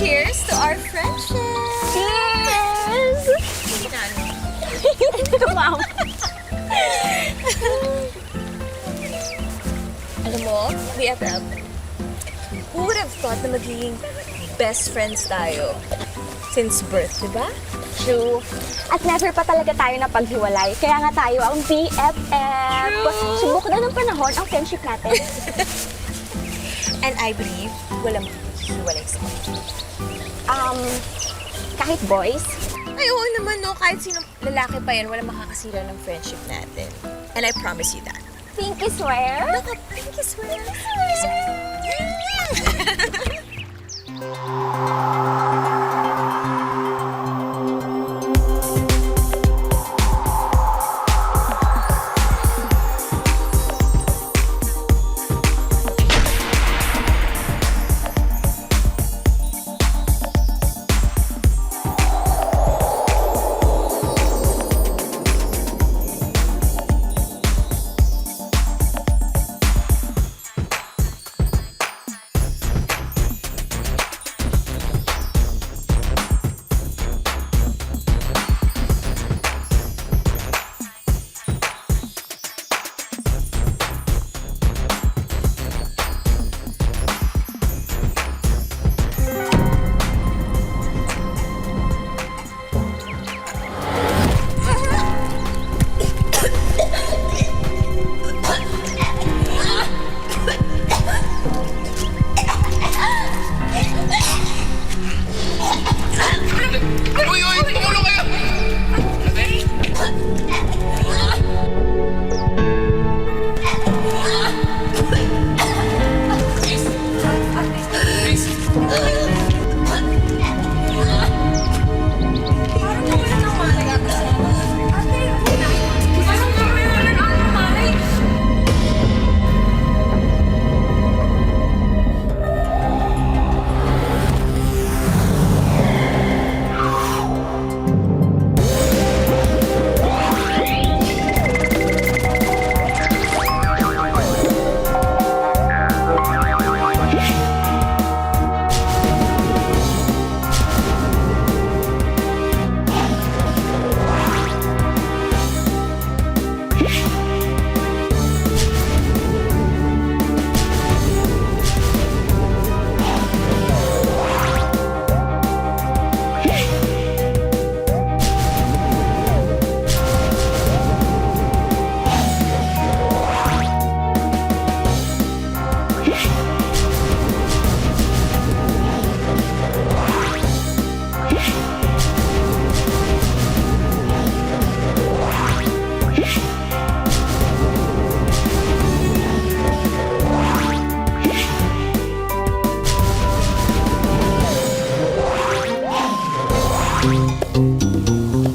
Cheers to our friendship! Cheers! Wow. Alam mo, BFF, who would have thought na magiging best friends tayo since birth, di ba? True. At never pa talaga tayo napaghiwalay. Kaya nga tayo ang BFF. True. Subok na ng panahon ang friendship natin. And I believe walang makikhiwalay sa akin. Kahit boys, Ay, oo naman, no? Kahit sinong lalaki pa yan, walang makakasira ng friendship natin. And I promise you that. pinky swear. Naka, pinky swear. Uy! Uy! Tumulong kayo!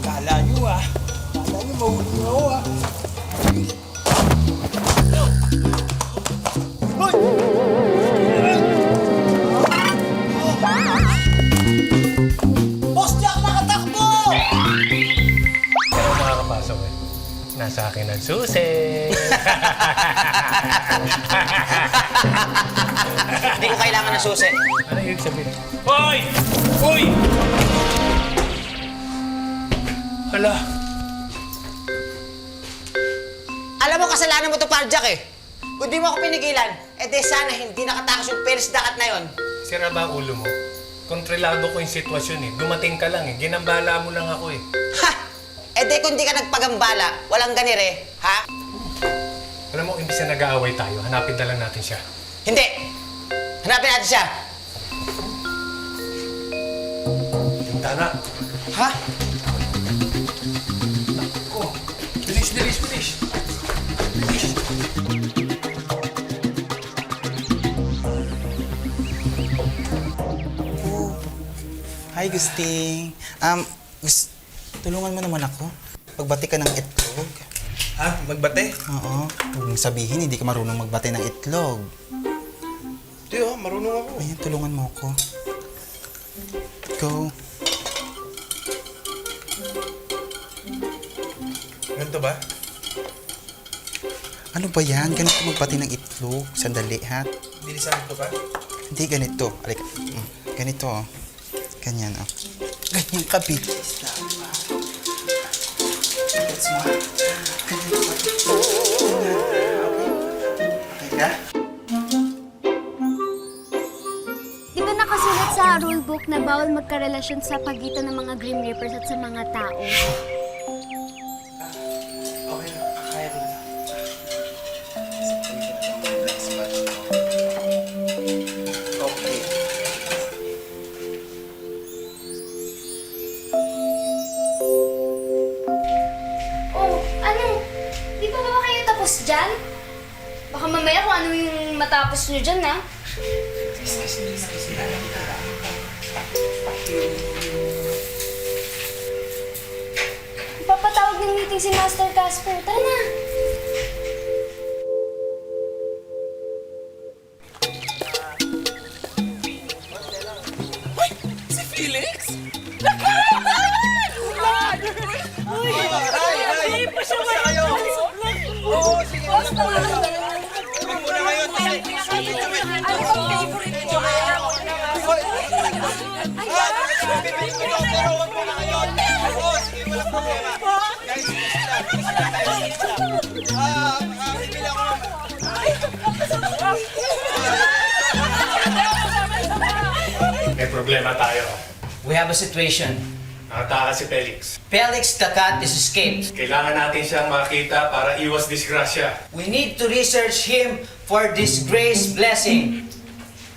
Kala nyo mahuli nyo ako Hoy! Boss Jack, nakatakbo! Pero makakapasok eh. Nasa akin ang susi. Hindi ko kailangan ng susi. Ano ibig sabihin? Hoy! Uy! Hala, Alam mo, kasalanan mo to, Parjak eh. Kung di mo ako pinigilan, di sana hindi nakatakas yung Paris dakat na yon. sira ba ang ulo mo? Kontrolado ko yung sitwasyon eh. Dumating ka lang eh. Ginambala mo lang ako eh. Ha! Di kung di ka nagpagambala, walang ganire, ha? Alam mo, imbis na nag-aaway tayo, hanapin na lang natin siya. Hindi! Hanapin natin siya! Tara. Ha? Oh, bilis, bilis, bilis. Bilis. Hi, Gusting. Tulungan mo naman ako. Pagbati ka ng itlog. Ha? Magbate? Oo. Huwag mong sabihin, hindi ka marunong magbati ng itlog. Hindi marunong ako. Ayan, tulungan mo ako. Go. Ganito ba? Ano ba yan? Ganito magbati ng itlog. Sandali, ha? Bilisan ko ba? Hindi ganito. Alika. Ganito, oh. Ganyan, oh. Ganyan kabilis lang. Gets mo? Ganyan kabilis. Okay ka? Di ba nakasulat sa rulebook na bawal magkarelasyon sa pagitan ng mga Grim Reapers at sa mga tao? Okay na. Kaya ko na. Okay. Oh, ano? Di pa ba kayo tapos dyan? Baka mamaya kung ano yung matapos nyo dyan, ha? Ipapatawag ng meeting si Master Casper. Tara na! May problema tayo. We have a situation. Nakataka si Felix. Felix the cat is escaped. Kailangan natin siyang makita para iwas disgrasya. We need to research him for disgrace blessing.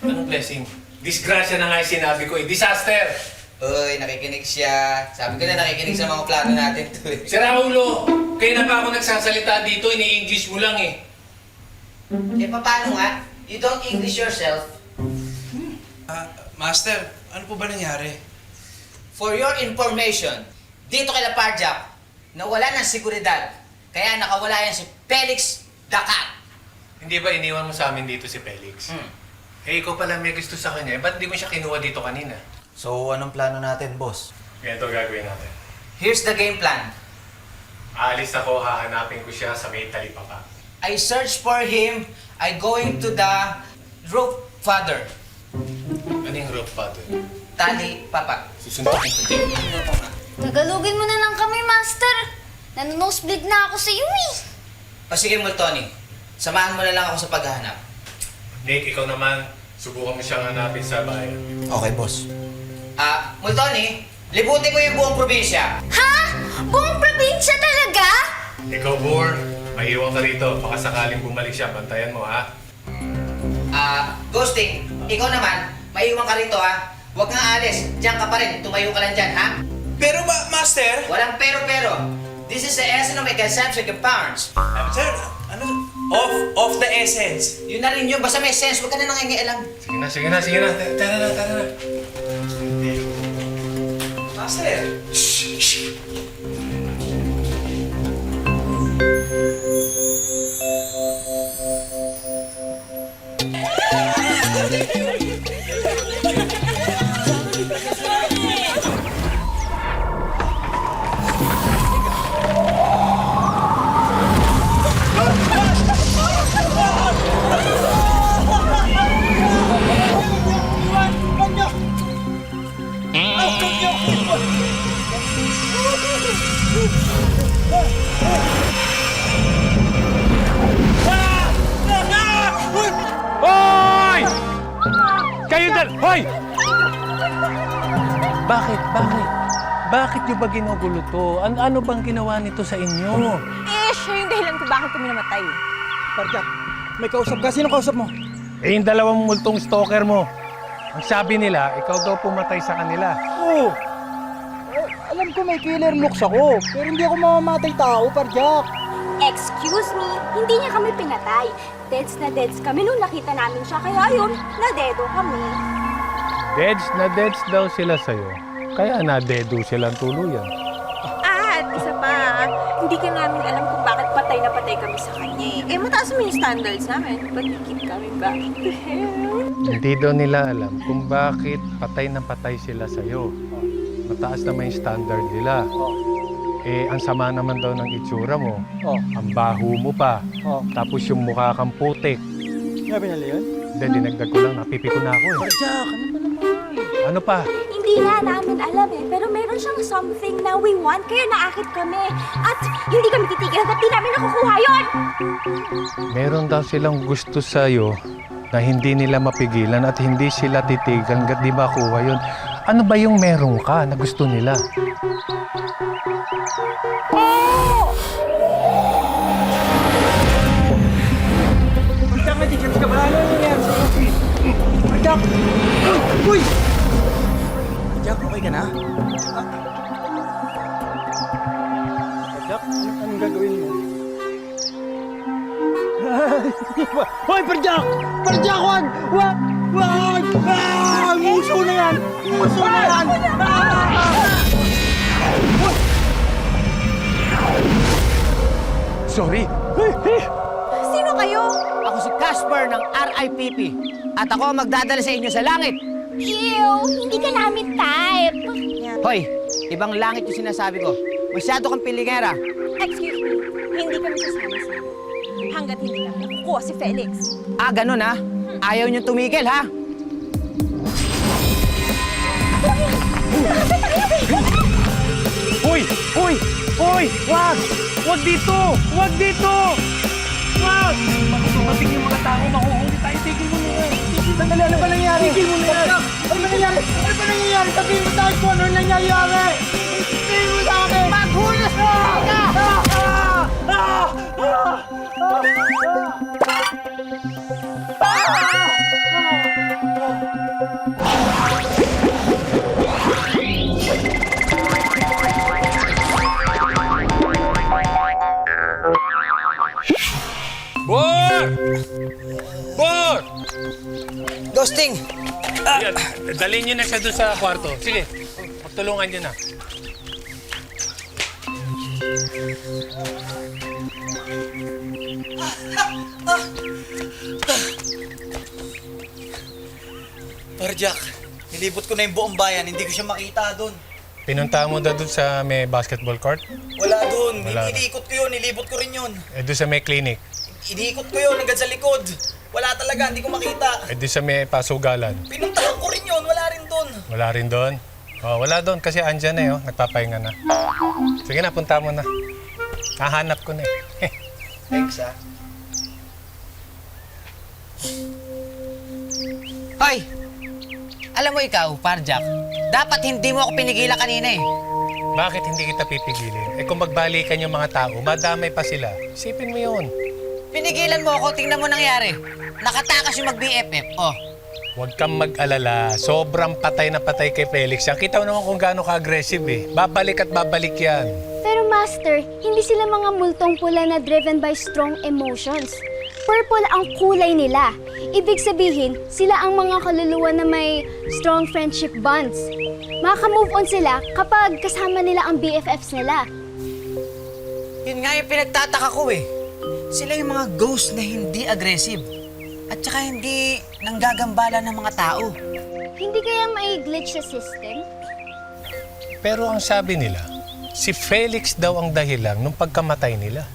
Anong blessing? Disgrasya na nga yung sinabi ko eh. Disaster! Uy, nakikinig siya. Sabi ko na nakikinig sa mga plano natin to eh. Si Raulo, kaya na pa ako nagsasalita dito, ini-English mo lang eh. Eh, paano nga? You don't English yourself. Master, ano po ba nangyari? For your information, dito kay Laparjak, nawala ng seguridad. Kaya nakawala yan si Felix the cat. Hindi ba iniwan mo sa amin dito si Felix? Eh, ikaw pala may gusto sa kanya. Eh, ba't di mo siya kinuha dito kanina? So, anong plano natin, boss? Ganito gagawin natin. Here's the game plan. Aalis ako, hahanapin ko siya sa may talipapa. I search for him. I going to the roof father. Ano yung roof father? Tali papa. Susundukin ko din. Tagalugin mo na lang kami, Master. Nanonosebleed na ako sa iyo, eh. O sige, Multony. Samahan mo na lang ako sa paghahanap. Nick, ikaw naman, subukan mo siyang hanapin sa bayan. Okay, boss. Multony, libutin ko yung buong probinsya. Ha? Buong probinsya talaga? Ikaw, Bor, maiwan ka rito. Baka sakaling bumalik siya, bantayan mo, ha? Ghosting, ikaw naman, maiwan ka rito ha. Huwag kang alis, diyan ka pa rin, tumayo ka lang dyan ha. Pero Master? Walang pero-pero. This is the essence of my consumption compounds. Sir, ano? Of the essence. Yun na rin yun, basta may sense, huwag ka na nangingialam. Sige na. Tara na. Master! Hoy! Kayo dal! Hoy! Bakit? Bakit nyo ba ginugulo to? Ano bang ginawa nito sa inyo? Eh, siya yung dahilan kung bakit kami namatay. Parjak, may kausap ka. Sino kausap mo? Eh, yung dalawang multong stalker mo. Ang sabi nila, ikaw daw pumatay sa kanila. Oo. Alam ko may killer looks ako, pero hindi ako mamamatay tao, Parjak. Excuse me, hindi niya kami pinatay. Deads na deads kami nung nakita namin siya, kaya ayun, nadedo kami. Deads daw sila sa'yo. Kaya na-dedo silang tuluyan. At isa pa, hindi ka namin alam kung bakit patay na patay kami sa kanya eh. Eh, mataas mo yung standards namin. Ba't you keep coming back to hell? Hindi daw nila alam kung bakit patay na patay sila sa'yo. Mataas naman yung standard nila. Eh, ang sama naman daw ng itsura mo. Oh. Ang baho mo pa. Oh. Tapos yung mukha kang putik. Sabi nila yun? Hindi, dinagdag ko lang. Napipi ko na ako eh. Parjak, ano ba naman? Ano pa? Hindi Hindi nga namin alam eh, pero meron siyang something na we want, kaya naakit kami. At hindi kami titigil hanggat di namin nakukuha yun! Meron daw silang gusto sa'yo na hindi nila mapigilan at hindi sila titigan hanggat di makuha yun. Ano ba yung meron ka na gusto nila? Jack, natigas ka ba? Ano nangyari sa coffee? Jack! Uy! Jack, okay ka na? Jack, anong gagawin mo? Hoy, Parjak! Parjak, wag! Wag! Wag! Ah! Muso na yan! Muso na yan! Sorry! Sino kayo? Ako si Casper ng RIPP. At ako ang magdadala sa inyo sa langit. Ew, hindi ka namin type. Hoy, ibang langit yung sinasabi ko. Masyado kang pilingera. Excuse me, hindi kami sasama sa'yo. Hanggat hindi namin nakukuha si Felix. Ah, ganun ha? Ayaw niyong tumigil ha? Uy! Uy! Uy! Wag! Wag dito! Wag dito! Wag! Makutumating yung mga tao, makuhuli tayo. Tigil mo na yan. Sandali, ano ba nangyari? Tigil mo na yan! Ano ba nangyari? Ano ba nangyayari? Sabihin mo sa akin kung ano nangyayari! Sabihin mo sa akin! Maghulas mo! Bor! Bor! Ghosting! Yan, dalhin niyo na siya doon sa kwarto. Sige, magtulungan niyo na. Parjak, nilibot ko na yung buong bayan, hindi ko siya makita doon. Pinunta mo daw doon sa may basketball court? Wala doon, Wala. iniikot ko yun, nilibot ko rin yun. Doon sa may clinic? Iniikot ko yun hanggang sa likod. Wala talaga, hindi ko makita. Doon sa may pasugalan? Pinuntahan ko rin yun, wala rin doon. Wala rin doon? Oh, wala doon kasi andyan na oh, nagpapahinga na. Sige na, punta mo na. Hahanap ko na eh. Thanks ah. Hoy! Alam mo ikaw, Parjak, dapat hindi mo ako pinigilan kanina eh. Bakit hindi kita pipigilin? Kung magbalikan yung mga tao, madamay pa sila. Isipin mo yun. Pinigilan mo ako, tingnan mo nangyari. Nakatakas yung mag-BFF. Oh, Huwag kang mag-alala. Sobrang patay na patay kay Felix yan. Kita mo naman kung gaano ka-aggressive eh. Babalik at babalik yan. Pero Master, hindi sila mga multong pula na driven by strong emotions. Purple ang kulay nila. Ibig sabihin, sila ang mga kaluluwa na may strong friendship bonds. Makaka-move on sila kapag kasama nila ang BFFs nila. yun nga yung pinagtataka ko eh. Sila yung mga ghost na hindi aggressive. At saka hindi nanggagambala ng mga tao. Hindi kaya may glitch sa system? Pero ang sabi nila, si Felix daw ang dahilan nung pagkamatay nila.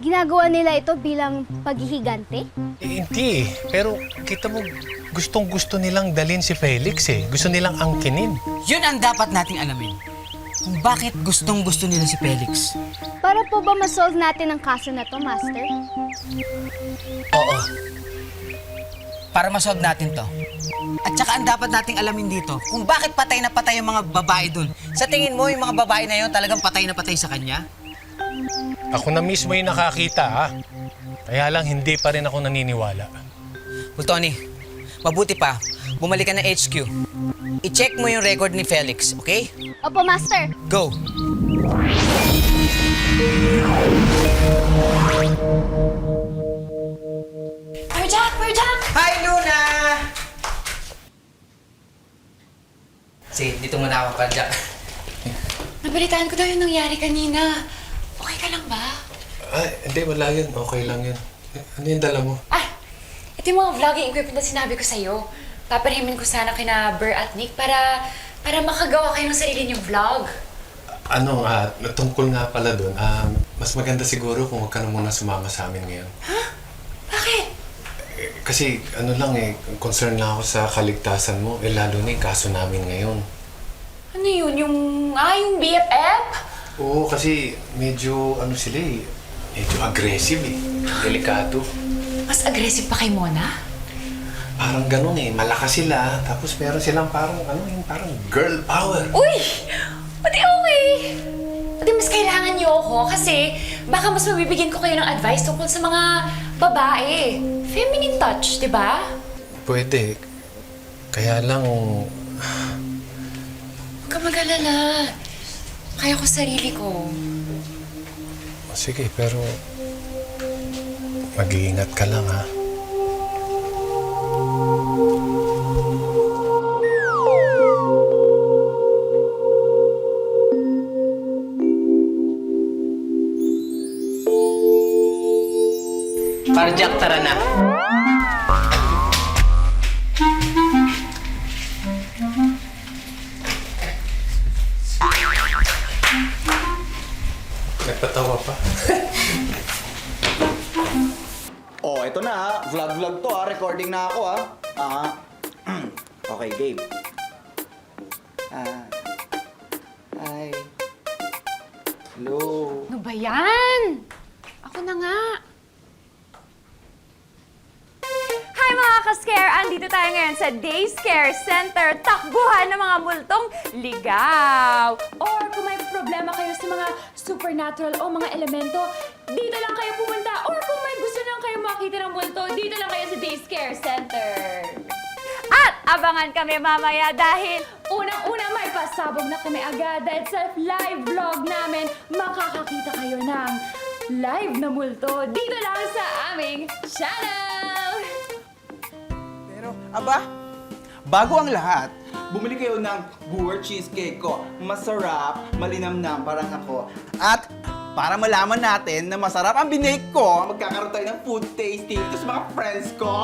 Ginagawa nila ito bilang paghihigante? Hindi eh. Pero kita mo, gustong-gusto nilang dalhin si Felix eh. Gusto nilang angkinin. Yun ang dapat nating alamin. Kung bakit gustong-gusto nila si Felix. Para po ba ma-solve natin ang kaso na to, Master? Oo. Para ma-solve natin to. At saka ang dapat nating alamin dito, kung bakit patay na patay yung mga babae dun. Sa tingin mo, yung mga babae na yun talagang patay na patay sa kanya? Ako na mismo yung nakakita ha. Kaya lang hindi pa rin ako naniniwala. Well, Tony, mabuti pa, bumalik ka ng HQ. I-check mo yung record ni Felix, okay? Opo, Master. Go! Parjak! Parjak! Hi, Luna! Sige, dito muna ako, Parjak. Nabalitaan ko daw yung nangyari kanina. Okay ka lang ba? Ay, hindi, wala yun. Okay lang yun. Ano yung dala mo? Ito yung mga vlogging equipment na sinabi ko sa'yo. Paparimin ko sana kina Ber at Nick para makagawa kayo ng sarili niyong vlog. Tungkol nga pala doon, mas maganda siguro kung huwag ka na muna sumama sa amin ngayon. Ha? Bakit? Kasi ano lang concern lang ako sa kaligtasan mo. Lalo na yung kaso namin ngayon. Ano yun? Yung BFF? Oo, kasi medyo sila medyo aggressive Delikado. Mas aggressive pa kay Mona? Parang ganun malakas sila. Tapos meron silang parang parang girl power. Uy! Pati okay! Pati mas kailangan niyo ako kasi baka mas mabibigyan ko kayo ng advice tungkol sa mga babae. Feminine touch, di ba? Pwede. Kaya lang, Huwag ka mag-alala. Kaya ko sarili ko. sige, pero mag-iingat ka lang, ha? Parjak, tara na. Nagpatawa pa. Oh, eto na ha. Vlog to ha. Recording na ako ha. Okay, game. Hi. Hello. Ano ba yan? Ako na nga. Hi mga ka-scare! Andito tayo ngayon sa Day Scare Center. Takbuhan ng mga multong ligaw. Or kung may problema kayo sa mga supernatural o mga elemento, dito lang kayo pumunta. Or kung may gusto lang kayo makita ng multo, dito lang kayo sa Day Scare Center. At abangan kami mamaya dahil unang-una may pasabog na kami agad dahil sa live vlog namin makakakita kayo ng live na multo dito lang sa aming channel. Pero, bago ang lahat, bumili kayo ng Boer cheesecake ko. Masarap, malinamnam, parang ako. At para malaman natin na masarap ang binake ko, magkakaroon tayo ng food tasting ito sa mga friends ko.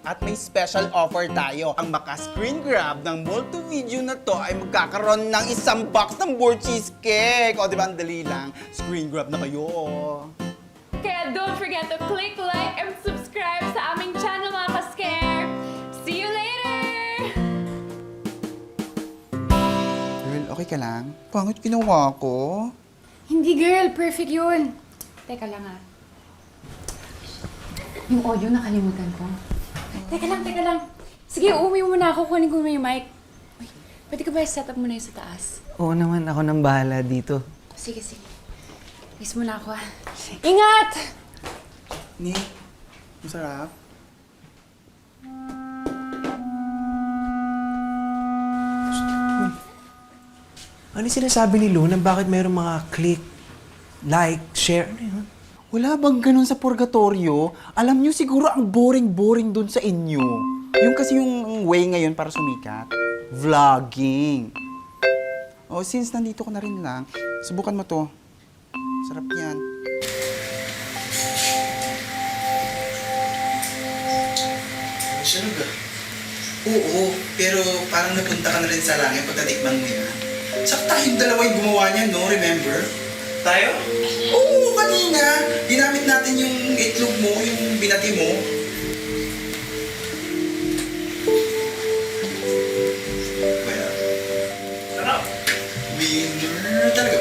At may special offer tayo. Ang maka-screen grab ng multo video na to ay magkakaroon ng isang box ng Boer cheesecake. O, di ba? Ang dali lang. Screen grab na kayo. Kaya don't forget to click like and subscribe sa aming channel mga ka-scare. See you later! Girl, okay ka lang? Pangit ginawa ko. Hindi girl, perfect yun. Teka lang ah. Yung audio nakalimutan ko. Teka lang. Sige, uuwi muna ako. Kunin ko muna yung mic. Uy, pwede ka ba set up muna yung sa taas? Oo naman, ako nang bahala dito. Sige. Miss muna ako ah. Ingat! Ni, masarap. Ano yung sinasabi ni Luna? Bakit mayroong mga click, like, share? Ano yun? Wala bang ganun sa purgatorio? Alam nyo, siguro ang boring-boring dun sa inyo. Yung kasi yung way ngayon para sumikat. Vlogging. Oh, since nandito ko na rin lang, subukan mo to. Sarap yan. Sunog ah. Oo, pero parang napunta ka na rin sa langit pagkatikman mo yan. Saka tayong dalawa yung gumawa niya, no? Remember? Tayo? Oo, kanina. Ginamit natin yung itlog mo, yung binati mo. Well, sarap. Winner talaga.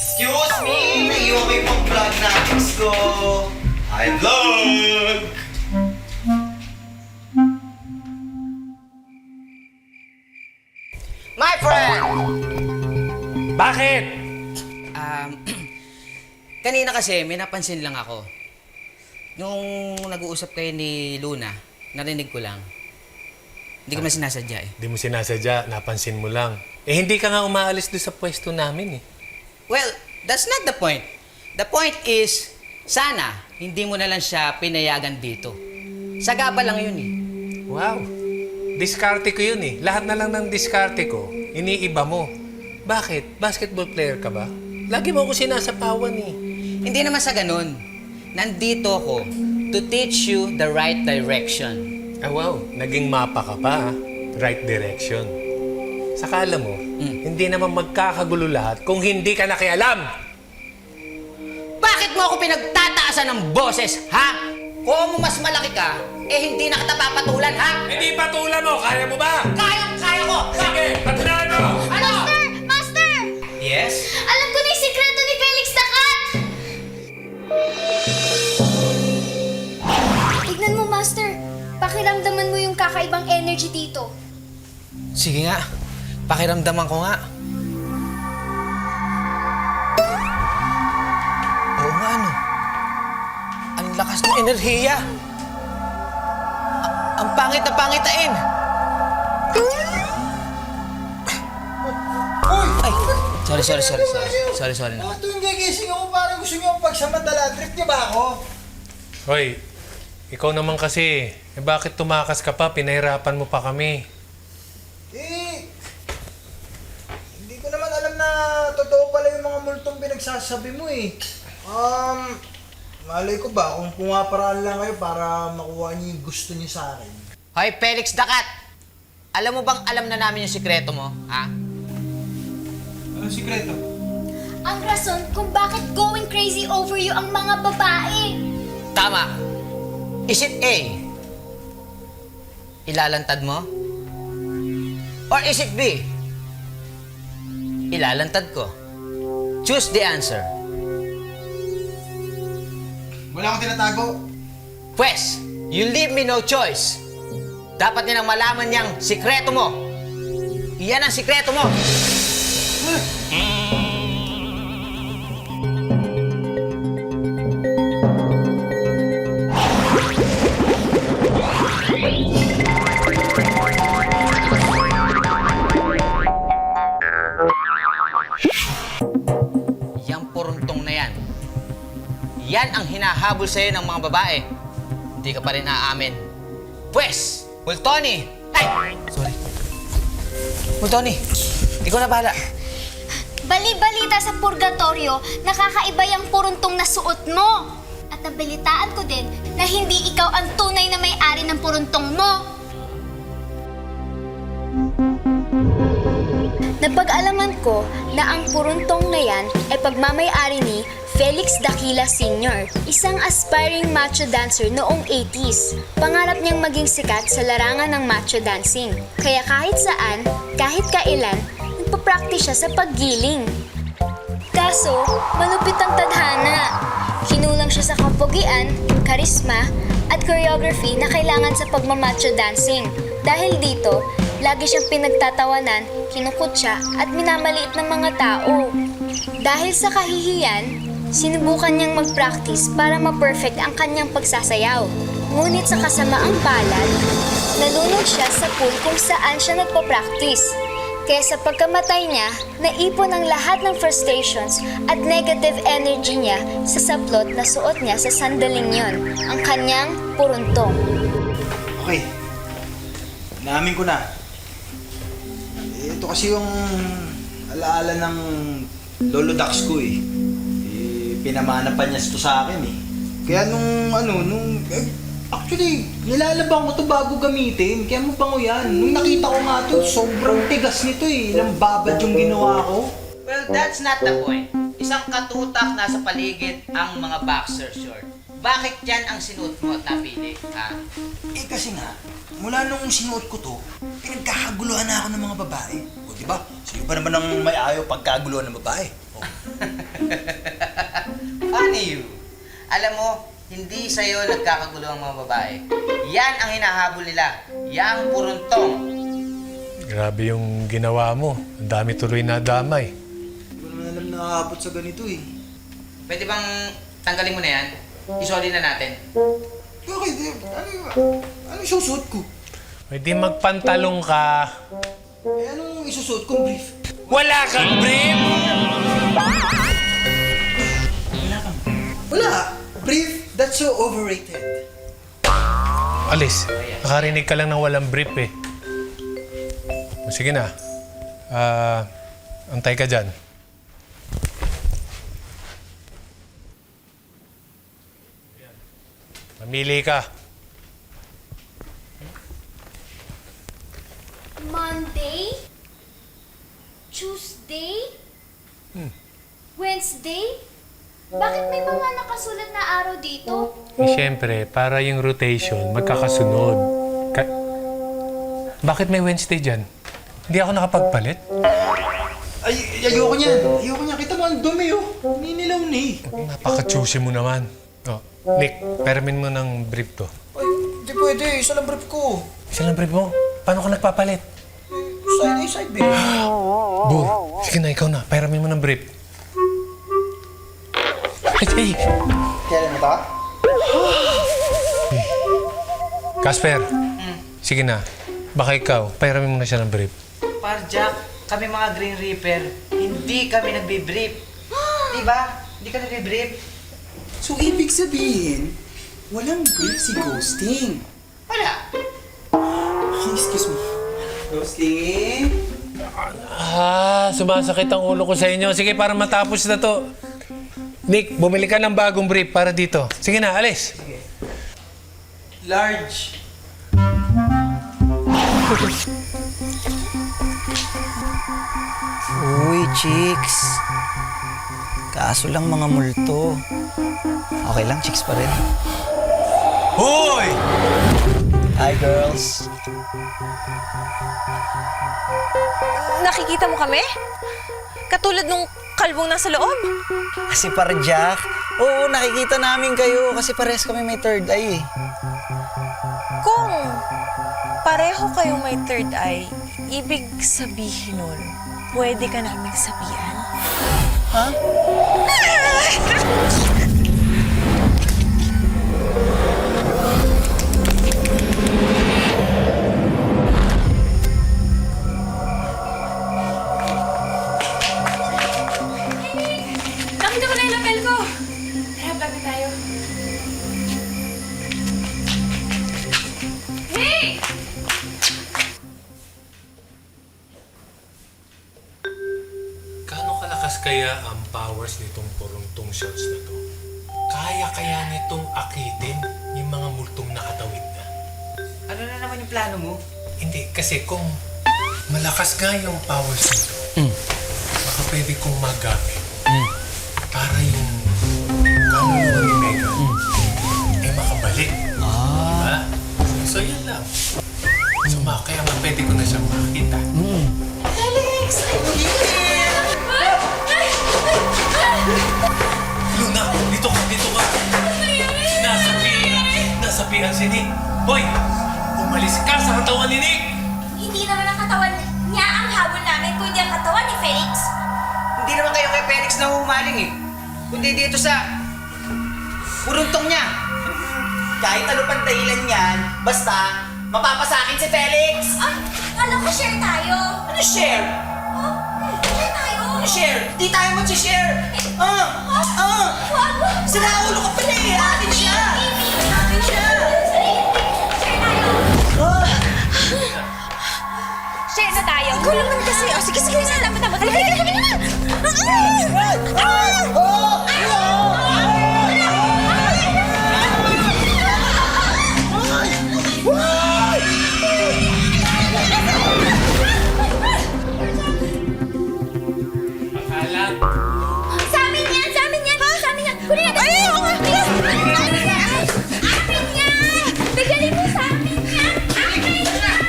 Excuse me! May okay pang vlog natin ko. I vlog! My friend! Bakit? Kanina kasi may napansin lang ako. Nung nag-uusap kayo ni Luna, narinig ko lang. Hindi ko na sinasadya eh. Hindi mo sinasadya, napansin mo lang. Hindi ka nga umaalis doon sa pwesto namin Well, that's not the point. The point is, sana hindi mo na lang siya pinayagan dito. Sagapa lang yun eh. Wow. Diskarte ko yun Lahat na lang ng diskarte ko, iniiba mo. Bakit? Basketball player ka ba? Lagi mo ako sinasapawan Hindi naman sa ganun. Nandito ako to teach you the right direction. Ah, wow. Naging mapa ka pa, Right direction. Saka alam mo, hindi naman magkakagulo lahat kung hindi ka nakialam. Bakit mo ako pinagtataasan ng boses, ha? Kung mo mas malaki ka, eh hindi na kita papatulan, ha? Hindi patulan mo! Kaya mo ba? Kaya ko! Sige, patunayan mo! Ano? Master! Yes? Alam ko na yung sikreto ni Felix Dakat! Tignan mo, Master. Pakiramdaman mo yung kakaibang energy dito. Sige nga, pakiramdaman ko nga. Oo nga, ano? Ang lakas ng enerhiya. Ang pangit na pangitain. Uy! Ay, sorry na. Bakit tuwing gigising ako parang gusto niyo pagsamantala? Trip niyo ba ako? Hoy, ikaw naman kasi, bakit tumakas ka pa? Pinahirapan mo pa kami. Hindi ko naman alam na totoo pala yung mga multong pinagsasabi mo eh. Malay ko ba kung pumaparaan lang kayo para makuha niyo yung gusto niyo sa akin? Hoy, Felix Dakat! Alam mo bang alam na namin yung sikreto mo, ha? Anong sikreto? Ang rason kung bakit going crazy over you ang mga babae. Tama. Is it A? Ilalantad mo? Or is it B? Ilalantad ko. Choose the answer. Wala akong tinatago. Pwes, you leave me no choice. Dapat nilang malaman niyang sikreto mo. Iyan ang sikreto mo. Yang puruntong na yan. Yan ang hinahabol sa'yo ng mga babae. Hindi ka pa rin aamin. Pwes, Multoni! Ay! Sorry. Multoni, ikaw na bahala. Bali-balita sa purgatorio, nakakaiba yung puruntong na suot mo. At nabalitaan ko din na hindi ikaw ang tunay na may-ari ng puruntong mo. Napag-alaman ko na ang puruntong na yan ay pagmamay-ari ni Felix Daquila Sr., isang aspiring macho dancer noong 80s. Pangarap niyang maging sikat sa larangan ng macho dancing. Kaya kahit saan, kahit kailan, nagpa-practice siya sa paggiling. Kaso, malupit ang tadhana. Kinulang siya sa kapugian, karisma, at choreography na kailangan sa pagmamacho dancing. Dahil dito, lagi siyang pinagtatawanan, kinukutsa, at minamaliit ng mga tao. Dahil sa kahihiyan, sinubukan niyang mag-practice para ma-perfect ang kanyang pagsasayaw. Ngunit sa kasamaang palad, nalunod siya sa pool kung saan siya nagpa-practice. Kaya sa pagkamatay niya, naipon ang lahat ng frustrations at negative energy niya sa saplot na suot niya sa sandaling yon, ang kanyang puruntong. Okay. Naamin ko na. Ito kasi yung alaala ng Lolo Dax ko eh. Pinamana pa niya ito sa akin eh. Kaya actually, nilalabang ko ito bago gamitin. Kaya mabango yan. Nung nakita ko nga ito, sobrang tigas nito eh. Ilang babad yung ginawa ko. Well, that's not the point. Isang katutak nasa paligid ang mga boxer short. Bakit yan ang sinuot mo at napili, ha? Eh kasi nga, mula nung sinuot ko to, pinagkakaguluhan na ako ng mga babae. O diba? Sino ba naman ang may ayaw pagkaguluhan ng babae? O. Funny you. Alam mo, hindi sa'yo nagkakagulo ang mga babae. Yan ang hinahabol nila. Yang puruntong. Grabe yung ginawa mo. Ang dami tuloy na damay. Hindi ko naman alam na nakakapot sa ganito eh. Pwede bang tanggalin mo na yan? Isoli na natin. Okay, ano isusuot ko? Pwede magpantalong ka. Eh anong isusuot kong brief? Wala kang brief! Wala! Brief, that's so overrated. Alis, nakarinig ka lang ng walang brief eh. O, sige na. Antay ka dyan. Mamili ka. Monday, Tuesday? Wednesday? Bakit may mga nakasulat na araw dito? Eh, syempre, para yung rotation, magkakasunod. Bakit may Wednesday dyan? Hindi ako nakapagpalit? Ay, ayoko niyan. Ayoko niyan. Kita mo, ang dumi oh. Ninilaw ni. Napaka-choosy mo naman. Oh, Nick, peramin mo ng brief to. Ay, di pwede. Isa lang brief ko. Isa lang brief mo. Paano ka nagpapalit? Side A, side B. Bur, sige na, ikaw na. Peramin mo ng brief. Ay! Kailan mo to? Casper, sige na. Baka ikaw, peramin mo na siya ng brief. Parjak, kami mga Green Reaper, hindi kami nagbe-brief. Diba? Hindi ka nagbe-brief. So, ibig sabihin, walang brief si Ghosting. Wala. Excuse me. Ghosting? Sumasakit ang ulo ko sa inyo. Sige, para matapos na to. Nick, bumili ka ng bagong brief para dito. Sige na, alis. Large. Uy, chicks. Kaso lang mga multo. Okay lang, chicks pa rin. Hoy! Hi, girls. Nakikita mo kami? Katulad nung kalbong nasa loob. Kasi Parjak, oo, nakikita namin kayo kasi pares kami may third eye eh. Kung pareho kayong may third eye, ibig sabihin nun, pwede ka namin sabihan. Ha? Nakita ko na yung lapel ko. Tara, vlog na tayo. Hey! Gaano kalakas kaya ang powers nitong puruntong shots na to? Kaya kaya nitong akitin yung mga multong nakatawid na? Ano na naman yung plano mo? Hindi, kasi kung malakas nga yung powers nito, baka pwede kong magamit para yung kaluluwa ni Mega ay makabalik. Diba? So, yan lang. So, kaya nga pwede ko na siyang makita. Luna, dito ka, dito ka. Nasapihan si Nick. Hoy, umalis ka sa katawan ni Nick. Hindi naman ang katawan niya ang habol namin, kundi ang katawan ni Felix. Hindi naman kayo kay Felix na humaling eh. Kundi dito sa puruntong niya. Kahit ano pang dahilan yan, basta mapapasakin si Felix. Ay, alam ko share tayo. Ano share? Share tayo. Ano share? Di tayo mag-share. Sila ulo ka pala eh. Akin siya. Akin siya. Share tayo. Share na tayo. Ikaw naman kasi. O, sige, sige. Salamat naman. Sa amin yan! Sa amin yan! Sa amin yan! Kunin natin! Ay, oo nga! Amin yan! Amin yan! Bigyan mo sa amin yan! Amin yan!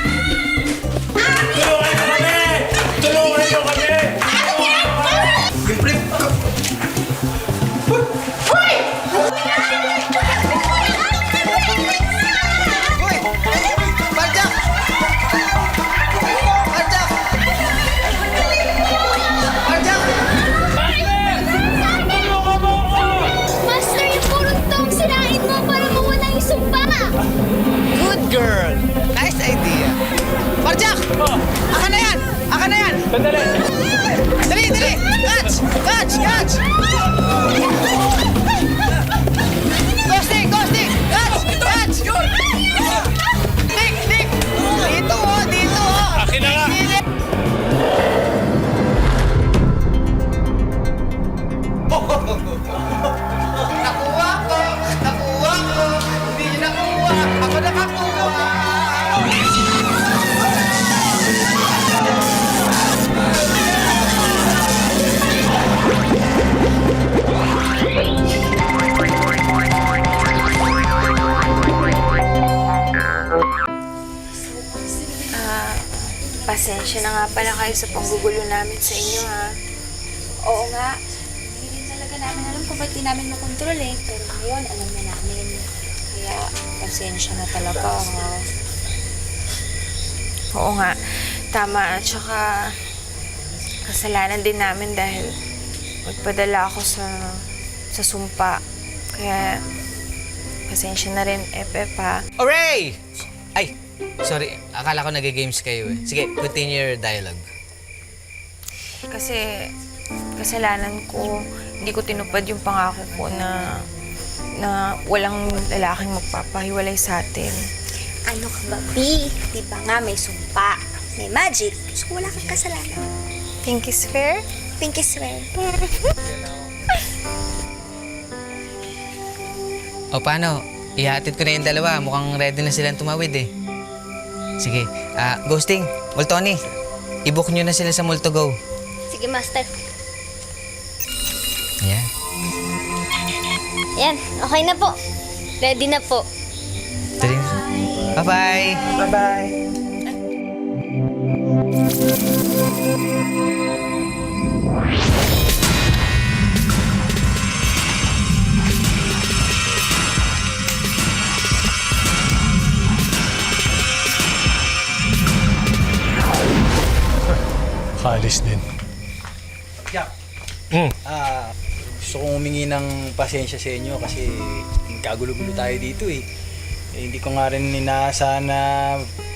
Tulungan niyo kami! Tulungan niyo kami! Yung brief ko. Hoy! Uy! Parjak! Parjak! Parjak! Master, yung puruntong sirain mo para mawala yung sumpa! Good girl! Nice idea! Parjak! Aka na yan! Aka na yan! Sandali! Dali! Dali! Catch! Catch! Catch! Ghosting! Ghosting! Catch! Catch! Nick! Nick! Dito oh! Dito oh! Akin na nga! Nakuha ko! Nakuha ko! Hindi niyo nakuha! Ako nakakuha! Pasensya na nga pala kayo sa panggugulo namin sa inyo, ha? Oo nga. Hindi rin talaga namin alam kung ba't di namin makontrol eh. Pero ngayon, alam na namin. Kaya, pasensya na talaga, ha? Oo nga, tama. At saka, kasalanan din namin dahil magpadala ako sa sumpa. Kaya, pasensya na rin, Epep, ha? Hooray! Ay, sorry. Akala ko nag-games kayo eh. Sige, continue your dialogue. Kasi, kasalanan ko, hindi ko tinupad yung pangako ko na walang lalaking magpapahiwalay sa atin. Ano ka ba, B? Di ba nga may sumpa, may magic, so wala kang kasalanan. Pink is fair? Pink is fair. O paano? Ihatid ko na yung dalawa. Mukhang ready na silang tumawid eh. Sige. Ghosting, Multoni, i-book nyo na sila sa Multo Go. Sige, Master. Yeah. Yan, okay na po. Ready na po. Bye-bye. Bye-bye. Kaalis din. Jack, Mm. gusto kong humingi ng pasensya sa inyo kasi nagkagulo-gulo tayo dito eh. Hindi ko nga rin inaasahan na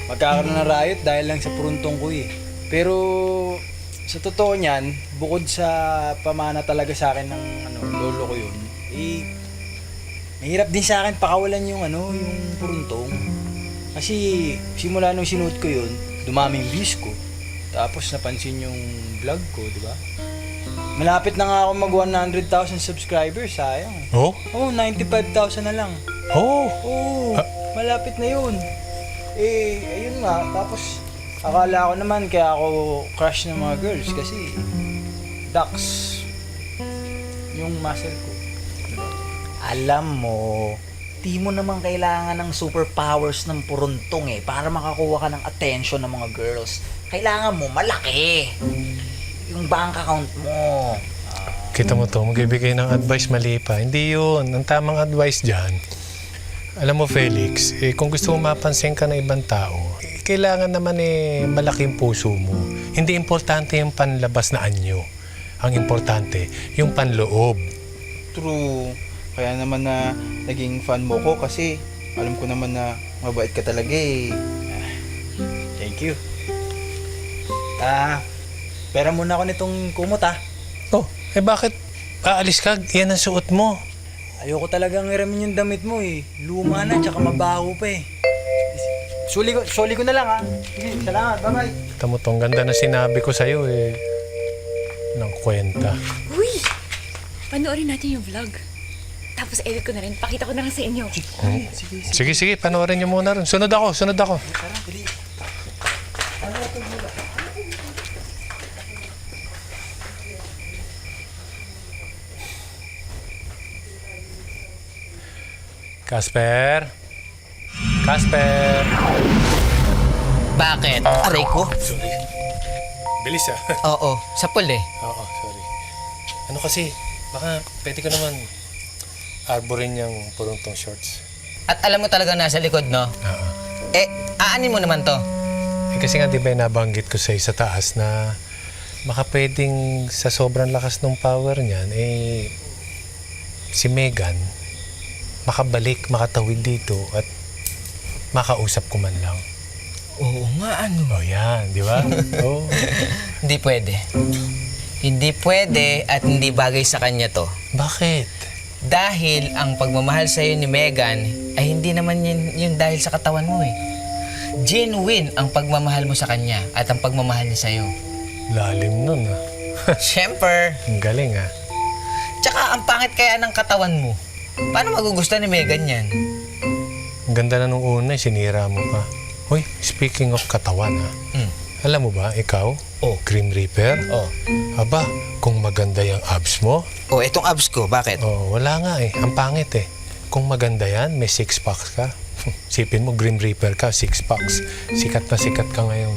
magkakaroon ng riot dahil lang sa puruntong ko eh. Pero sa totoo niyan, bukod sa pamana talaga sa akin ng lolo ko yun, eh, mahirap din sa akin pakawalan yung yung puruntong. Kasi simula nung sinuot ko yun, dumaming views ko. Tapos napansin yung vlog ko, di ba? Malapit na nga ako mag 100,000 subscribers, sayang. Oh? Oh, 95,000 na lang. Oh! Oo, malapit na yun. Eh, ayun nga. Tapos, akala ko naman kaya ako crush ng mga girls kasi Dax, yung muscle ko. Alam mo, di mo naman kailangan ng superpowers ng puruntong eh para makakuha ka ng attention ng mga girls. Kailangan mo malaki yung bank account mo. Kita mo to, magbibigay ng advice mali pa. Hindi yun. Ang tamang advice dyan, alam mo Felix, kung gusto mo mapansin ka ng ibang tao, kailangan naman malaking puso mo. Hindi importante yung panlabas na anyo. Ang importante, yung panloob. True. Kaya naman na naging fan mo ko kasi alam ko naman na mabait ka talaga eh. Thank you. Pera muna ako nitong kumot Oh, bakit aalis ka? Yan ang suot mo. Ayoko talagang iramin yung damit mo eh. Luma na, tsaka mabaho pa eh. Suli ko na lang Sige, salamat, bye-bye. Kita mo to, ang ganda na sinabi ko sa'yo ng kwenta. Uy! Panoorin natin yung vlog. Tapos edit ko na rin. Pakita ko na lang sa inyo. Sige, panoorin niyo muna rin. Sunod ako. Casper? Bakit? Aray ko? Sorry. Bilis Oo, sapul eh. Oo, sorry. Ano kasi, baka pwede ko naman arborin yung puruntong shorts. At alam mo talaga nasa likod, no? Oo. Aanin mo naman to. Kasi nga di ba nabanggit ko sa taas na baka pwedeng sa sobrang lakas ng power niyan, si Megan makabalik, makatawid dito at makausap ko man lang. Oo nga, Oh, yan, di ba? Oo. Hindi pwede. Hindi pwede at hindi bagay sa kanya to. Bakit? Dahil ang pagmamahal sa'yo ni Megan ay hindi naman yun dahil sa katawan mo eh. Genuine ang pagmamahal mo sa kanya at ang pagmamahal niya sa'yo. Lalim nun Siyempre. Ang galing Tsaka ang pangit kaya ng katawan mo. Paano magugustuhan ni Megan yan? Ang ganda na nung una, sinira mo pa. Uy, speaking of katawan alam mo ba, ikaw, Grim Reaper? Aba, kung maganda yung abs mo. Etong abs ko, bakit? Wala nga ang pangit Kung maganda yan, may 6 packs ka. Sipin mo, Grim Reaper ka, 6 packs. Sikat na sikat ka ngayon.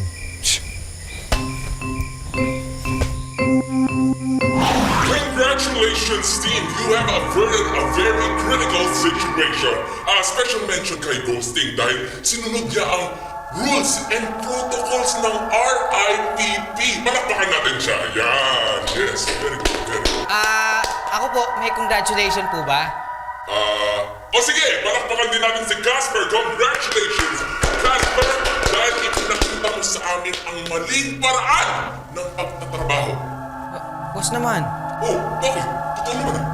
Congratulations, team! You have averted a very critical situation. Special mention kay Ghosting dahil sinunod niya ang rules and protocols ng RIPP. Palakpakan natin siya. Yan. Yes, very good, very good. Ako po, may congratulations po ba? O sige, palakpakan din natin si Casper. Congratulations, Casper, dahil ipinakita mo sa amin ang maling paraan ng pagtatrabaho. Boss naman. Oh, bakit? Totoo naman ah.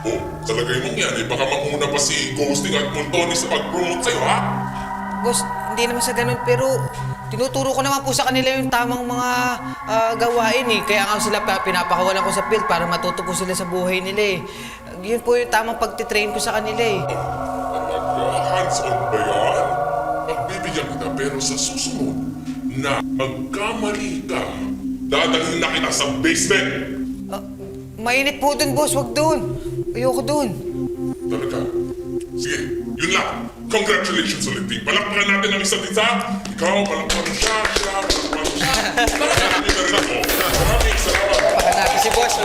Oh, sa lagay mong yan, baka mauna pa si Ghosting at Montoni sa pag-promote sa'yo, ha? Boss, hindi naman sa ganun, pero tinuturo ko naman po sa kanila yung tamang mga gawain eh. Kaya nga sila pinapakawalan ko sa field para matuto po sila sa buhay nila eh. Yun po yung tamang pagtitrain ko sa kanila eh. Hands-on ba yan? Pagbibigyan kita, pero sa susunod na magkamali ka, dadalhin na kita sa basement. Mainit po dun, boss. Wag dun. Ayoko dun. Talaga? Sige, yun lang. Congratulations ulit, team. Palakpakan natin ang isa't isa. Ikaw, palakpakan mo siya, palakpakan mo siya. Palakpakan niyo na rin ako. Maraming salamat. Pakanapin si boss.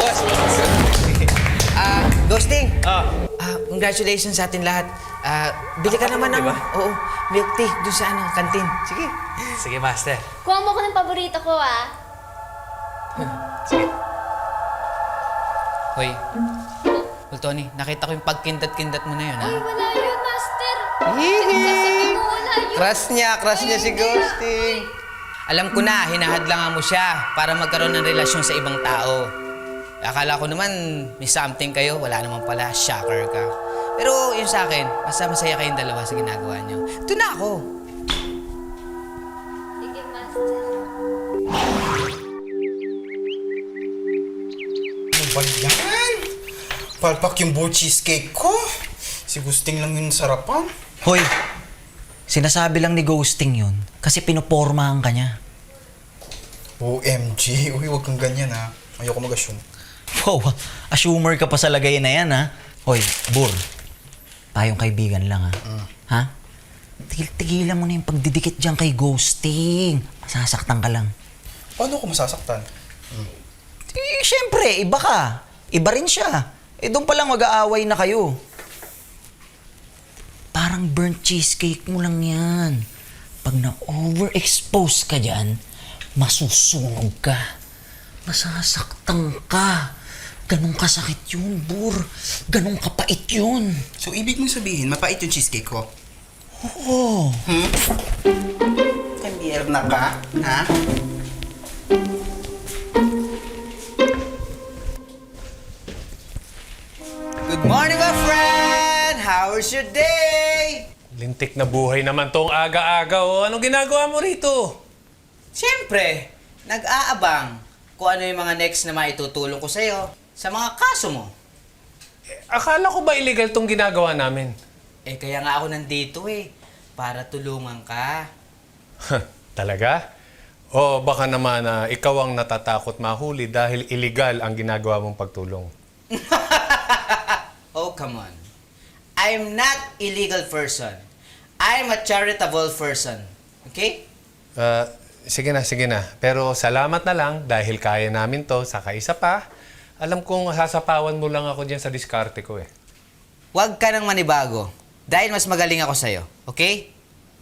Ghosting. Congratulations sa atin lahat. Bili ka naman ng milk tea dun sa kantin. Sige. Sige, Master. Kuha mo ko ng paborito ko, ah. Hoy. Tony, nakita ko yung pagkindat-kindat mo na yun, ha? Ay, wala yun, Master. Sasabi mo, wala yun. Crush niya si Ghosting. Alam ko na, hinahadlangan mo siya para magkaroon ng relasyon sa ibang tao. Akala ko naman, may something kayo. Wala naman pala, shocker ka. Pero yun sa akin, basta masaya kayong dalawa sa ginagawa niyo. Ito na ako. Sige, Master. Ano ba yan? Palpak yung bull cheesecake ko. Si Ghosting lang yung sarapan. Hoy, sinasabi lang ni Ghosting yun kasi pinupormahan ka niya. OMG. Uy, wag kang ganyan ha. Ayoko mag-assume. Wow, assumer ka pa sa lagay na yan, ha? Hoy, Bur, tayong kaibigan lang, ha? Ha? Tigil-tigilan mo na yung pagdidikit dyan kay Ghosting. Masasaktan ka lang. Paano ako masasaktan? Siyempre, iba ka. Iba rin siya. Doon pa lang mag-aaway na kayo. Parang burnt cheesecake mo lang yan. Pag na-overexpose ka dyan, masusunog ka. Masasaktan ka. Ganun kasakit yun, Bur. Ganun kapait yun. So, ibig mong sabihin, mapait yung cheesecake ko? Oo. Kandier na ka? Ha? Good morning, my friend! How was your day? Lintik na buhay naman tong aga-aga, oh. Anong ginagawa mo rito? Siyempre, nag-aabang kung ano yung mga next na maitutulong ko sa'yo sa mga kaso mo. Akala ko ba illegal tong ginagawa namin? Kaya nga ako nandito para tulungan ka. Talaga? O baka naman ikaw ang natatakot mahuli dahil illegal ang ginagawa mong pagtulong. Oh, come on. I'm not illegal person. I'm a charitable person. Okay? Sige na. Pero salamat na lang dahil kaya namin to. Saka isa pa, alam kong sasapawan mo lang ako dyan sa diskarte ko eh. Huwag ka nang manibago dahil mas magaling ako sa'yo. Okay?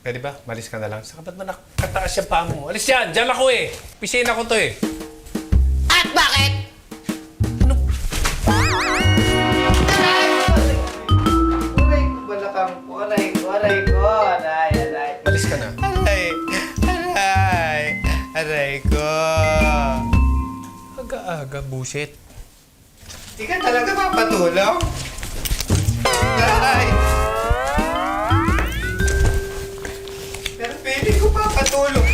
Pwede ba? Malis ka na lang. Saka ba't ba nakataas yung paa mo? Alis yan! Diyan ako eh! Pisina ko to eh. At bakit? Malis ka na. Aray ko. Aga-aga, bullshit. Di ka talaga papatulong? Ay! Pero pwede ko papatulong.